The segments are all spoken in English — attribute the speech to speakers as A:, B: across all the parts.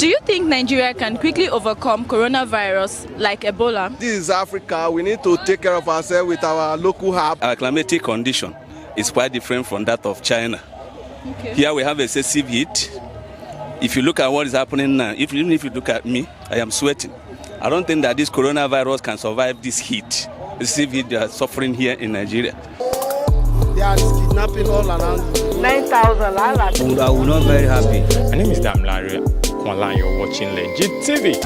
A: Do you think Nigeria can quickly overcome coronavirus like Ebola?
B: This is Africa. We need to take care of ourselves with our local herb.
C: Our climatic condition is quite different from that of China.
A: Okay.
C: Here we have excessive heat. If you look at what is happening now, even if you look at me, I am sweating. I don't think that this coronavirus can survive this heat. Excessive heat they are suffering here in Nigeria.
B: They are kidnapping all around.
D: 9,000.
E: I will not very happy.
F: My name is Damilare. Online, you're watching Legit TV.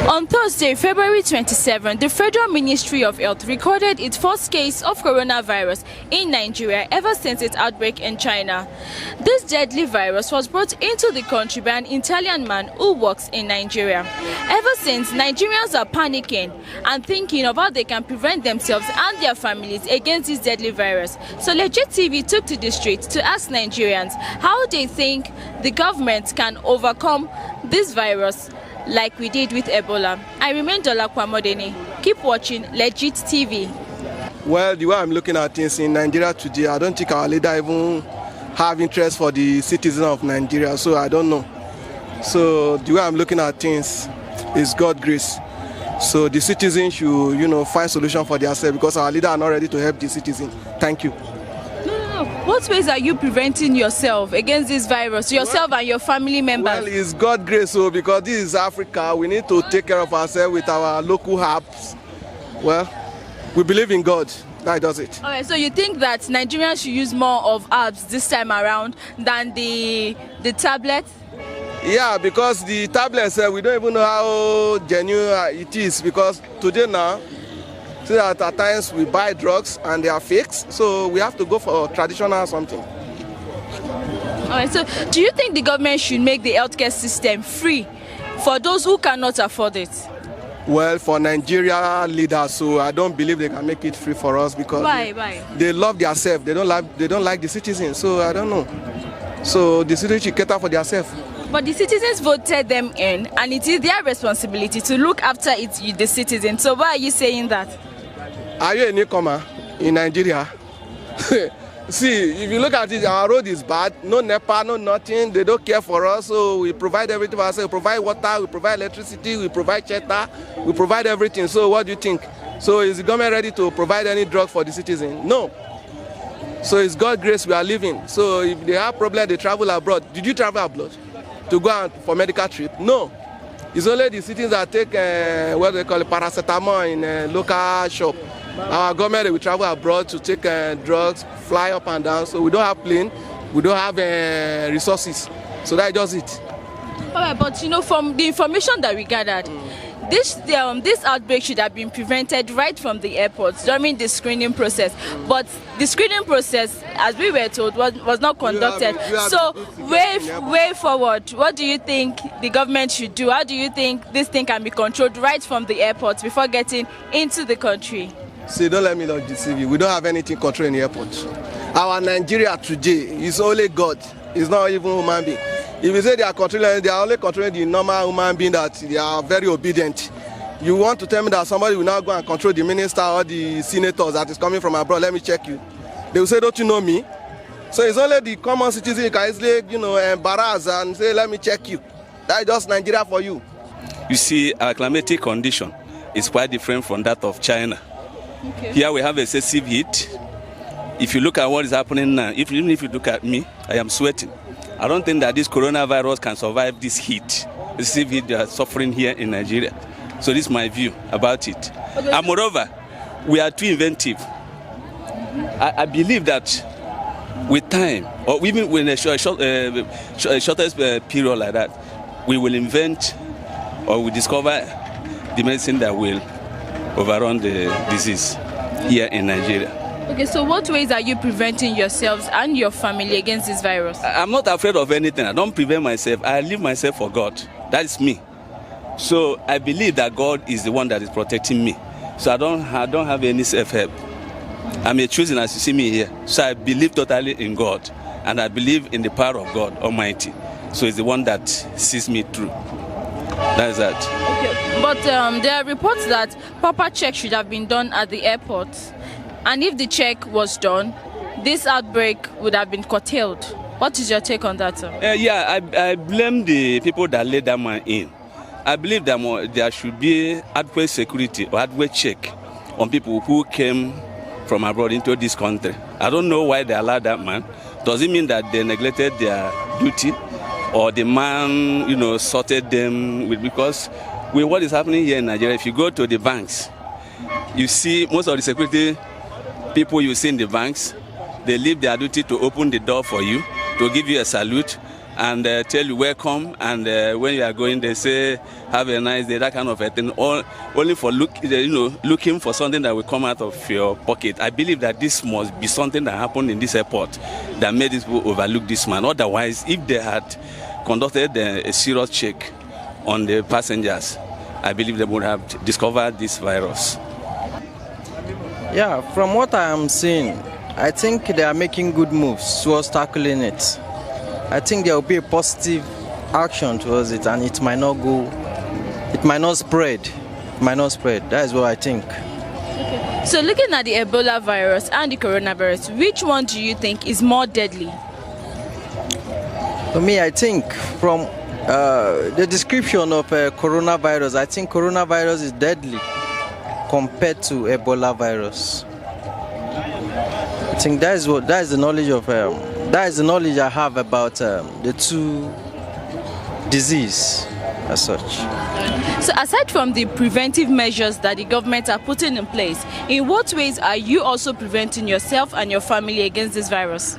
A: On Thursday, February 27, the Federal Ministry of Health recorded its first case of coronavirus in Nigeria ever since its outbreak in China. This deadly virus was brought into the country by an Italian man who works in Nigeria. Ever since, Nigerians are panicking and thinking of how they can prevent themselves and their families against this deadly virus. So Legit TV took to the streets to ask Nigerians how they think the government can overcome this virus like we did with Ebola. I remain Dolakwa Modeni. Keep watching Legit TV.
B: Well, the way I'm looking at things in Nigeria today, I don't think our leader even have interest for the citizens of Nigeria, so I don't know. So the way I'm looking at things is God's grace. So the citizens should, find solution for themselves because our leader are not ready to help the citizens. Thank you.
A: What ways are you preventing yourself against this virus, yourself and your family members?
B: Well, it's God's grace, so because this is Africa, we need to take care of ourselves with our local herbs. Well, we believe in God. That does it.
A: Alright, so you think that Nigerians should use more of herbs this time around than the tablets?
B: Yeah, because the tablets, we don't even know how genuine it is because today now, so that at times we buy drugs and they are fakes, so we have to go for traditional or something.
A: Alright, so do you think the government should make the healthcare system free for those who cannot afford it?
B: Well, for Nigeria leaders, so I don't believe they can make it free for us because
A: Why?
B: They love themselves. They don't like the citizens. So I don't know. So the citizens should cater for themselves.
A: But the citizens voted them in, and it is their responsibility to look after the citizens. So why are you saying that?
B: Are you a newcomer in Nigeria? See, if you look at it, our road is bad. No NEPA, no nothing. They don't care for us. So we provide everything for ourselves. We provide water, we provide electricity, we provide shelter, we provide everything. So what do you think? So is the government ready to provide any drug for the citizen? No. So it's God's grace we are living. So if they have problem, they travel abroad. Did you travel abroad to go out for medical trip? No. It's only the citizens that take what they call it, paracetamol in a local shop. Our government will travel abroad to take drugs, fly up and down. So we don't have plane, we don't have resources. So that does it.
A: All right, but from the information that we gathered, this outbreak should have been prevented right from the airport during the screening process. But the screening process, as we were told, was not conducted. So way forward, what do you think the government should do? How do you think this thing can be controlled right from the airport before getting into the country?
B: See, don't let me not deceive you. We don't have anything controlling the airport. Our Nigeria today is only God. It's not even human being. If you say they are controlling, they are only controlling the normal human being that they are very obedient. You want to tell me that somebody will now go and control the minister or the senators that is coming from abroad? Let me check you. They will say, don't you know me? So it's only the common citizen who can easily, embarrass and say, let me check you. That is just Nigeria for you.
C: You see, our climatic condition is quite different from that of China.
A: Okay.
C: Here we have excessive heat. If you look at what is happening now, even if you look at me, I am sweating. I don't think that this coronavirus can survive this heat. Excessive heat they are suffering here in Nigeria. So this is my view about it. Okay. And moreover, we are too inventive. I believe that with time, or even with a shortest period like that, we will invent or we discover the medicine that will overrun the disease here in Nigeria.
A: Okay, so what ways are you preventing yourselves and your family against this virus?
C: I'm not afraid of anything. I don't prevent myself. I leave myself for God. That is me. So I believe that God is the one that is protecting me. So I don't have any self-help. I'm a choosing as you see me here. So I believe totally in God. And I believe in the power of God Almighty. So it's the one that sees me through. That is that.
A: Okay, but there are reports that proper checks should have been done at the airport. And if the check was done, this outbreak would have been curtailed. What is your take on that, sir?
C: I blame the people that let that man in. I believe that there should be adequate security or adequate check on people who came from abroad into this country. I don't know why they allowed that man. Does it mean that they neglected their duty, or the man, sorted them because with what is happening here in Nigeria? If you go to the banks, you see most of the security people you see in the banks, they leave their duty to open the door for you, to give you a salute and tell you welcome, and when you are going they say have a nice day, that kind of a thing, only for looking for something that will come out of your pocket. I believe that this must be something that happened in this airport that made these people overlook this man. Otherwise, if they had conducted a serious check on the passengers, I believe they would have discovered this virus.
E: Yeah, from what I am seeing, I think they are making good moves towards tackling it. I think there will be a positive action towards it, and it might not spread. That is what I think.
A: Okay. So looking at the Ebola virus and the coronavirus, which one do you think is more deadly?
E: For me, I think from the description of coronavirus, I think coronavirus is deadly compared to Ebola virus. I think that is the knowledge I have about the two disease as such.
A: So aside from the preventive measures that the government are putting in place, in what ways are you also preventing yourself and your family against this virus?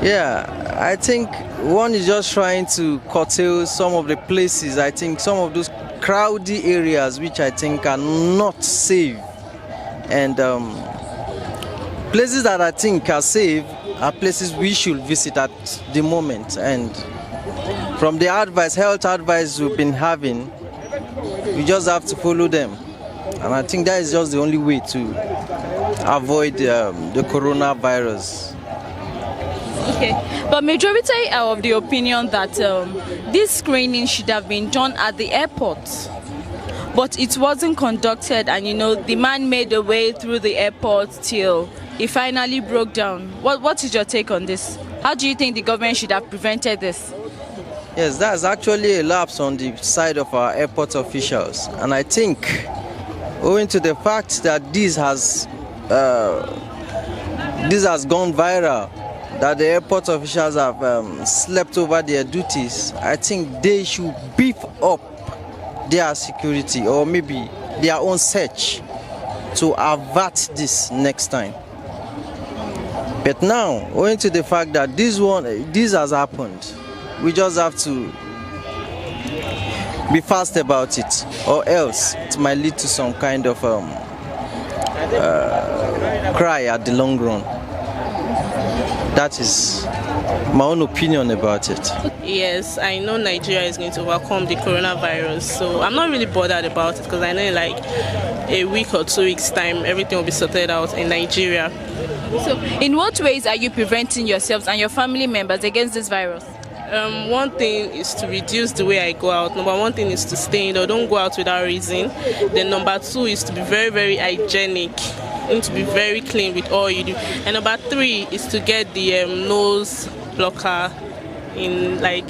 E: Yeah, I think one is just trying to curtail some of the places. I think some of those crowded areas which I think are not safe, and places that I think are safe are places we should visit at the moment. And from the health advice we've been having, we just have to follow them. And I think that is just the only way to avoid the coronavirus.
A: Okay, but majority are of the opinion that this screening should have been done at the airport, but it wasn't conducted, and the man made a way through the airport till he finally broke down. What is your take on this? How do you think the government should have prevented this?
E: Yes, that's actually a lapse on the side of our airport officials, and I think owing to the fact that this has gone viral, that the airport officials have slept over their duties, I think they should beef up their security, or maybe their own search, to avert this next time. But now, owing to the fact that this has happened, we just have to be fast about it, or else it might lead to some kind of cry at the long run. That is my own opinion about it.
D: Yes, I know Nigeria is going to overcome the coronavirus, so I'm not really bothered about it, because I know in like a week or 2 weeks' time, everything will be sorted out in Nigeria.
A: So, in what ways are you preventing yourselves and your family members against this virus?
D: One thing is to reduce the way I go out. Number one thing is to stay in, or don't go out without reason. Then number two is to be very, very hygienic. You need to be very clean with all you do. And number three is to get the nose blocker in, like,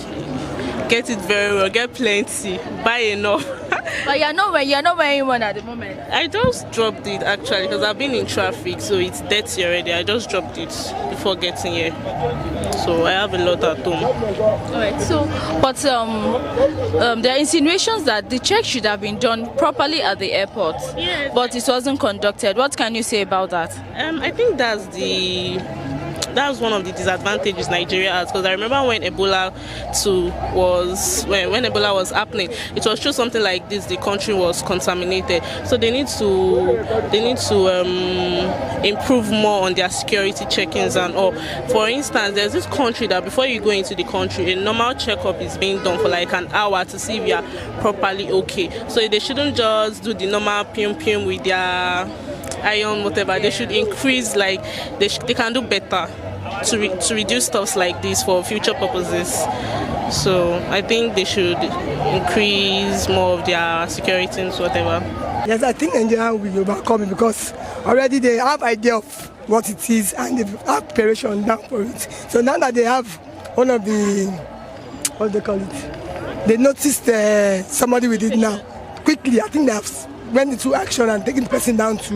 D: get it very well, get plenty, buy enough.
A: But you're not wearing one at the moment.
D: I just dropped it actually, because I've been in traffic, so it's dirty already. I just dropped it before getting here, so I have a lot at home.
A: Alright, so but there are insinuations that the check should have been done properly at the airport,
D: yes,
A: but it wasn't conducted. What can you say about that?
D: I think that's one of the disadvantages Nigeria has, because I remember when Ebola was happening, it was true something like this, the country was contaminated, so they need to improve more on their security check-ins and all. For instance, there's this country that before you go into the country, a normal checkup is being done for like an hour to see if you are properly okay. So they shouldn't just do the normal pum with their iron, whatever. They should increase, like they can do better to reduce stuff like this for future purposes. So I think they should increase more of their security and whatever.
G: Yes, I think Nigeria will overcome it because already they have idea of what it is and they have preparation down for it. So now that they have one of the, what do they call it? They noticed somebody with it now. Quickly, I think they have went into action and taken the person down to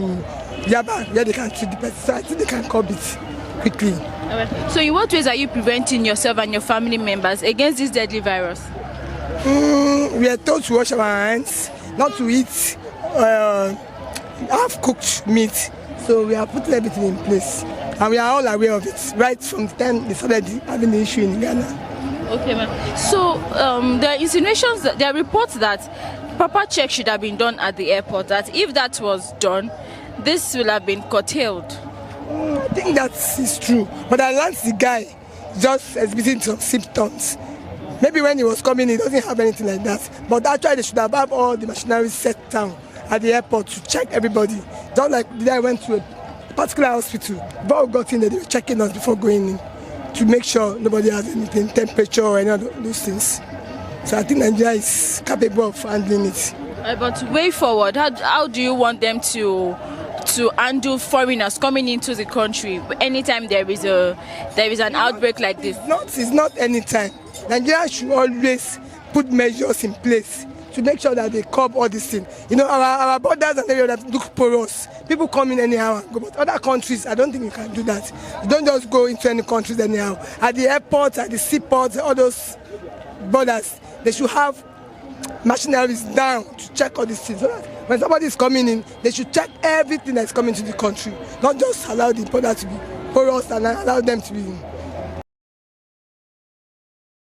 G: Yaba where they can treat the person. So I think they can curb it quickly.
A: So in what ways are you preventing yourself and your family members against this deadly virus?
G: We are told to wash our hands, not to eat half-cooked meat. So we are putting everything in place. And we are all aware of it, right from the time they started having the issue in Ghana.
A: Okay, ma'am. So there are insinuations, there are reports that proper checks should have been done at the airport, that if that was done, this will have been curtailed.
G: I think that is true. But I learned the guy just exhibiting some symptoms. Maybe when he was coming, he doesn't have anything like that. But actually, they should have all the machinery set down at the airport to check everybody. Just like the day I went to a particular hospital, before we got in there, they were checking us before going in to make sure nobody has anything, temperature or any of those things. So I think Nigeria is capable of handling it.
A: But way forward, how do you want them to handle foreigners coming into the country anytime there is an outbreak like this?
G: It's not anytime. Nigeria should always put measures in place to make sure that they curb all these things. You know, our borders and areas that look porous. People come in anyhow and go, but other countries, I don't think you can do that. You don't just go into any countries anyhow. At the airports, at the seaports, all those borders, they should have machineries down to check all these things. So that when somebody is coming in, they should check everything that's coming to the country, not just allow the border to be porous and allow them to be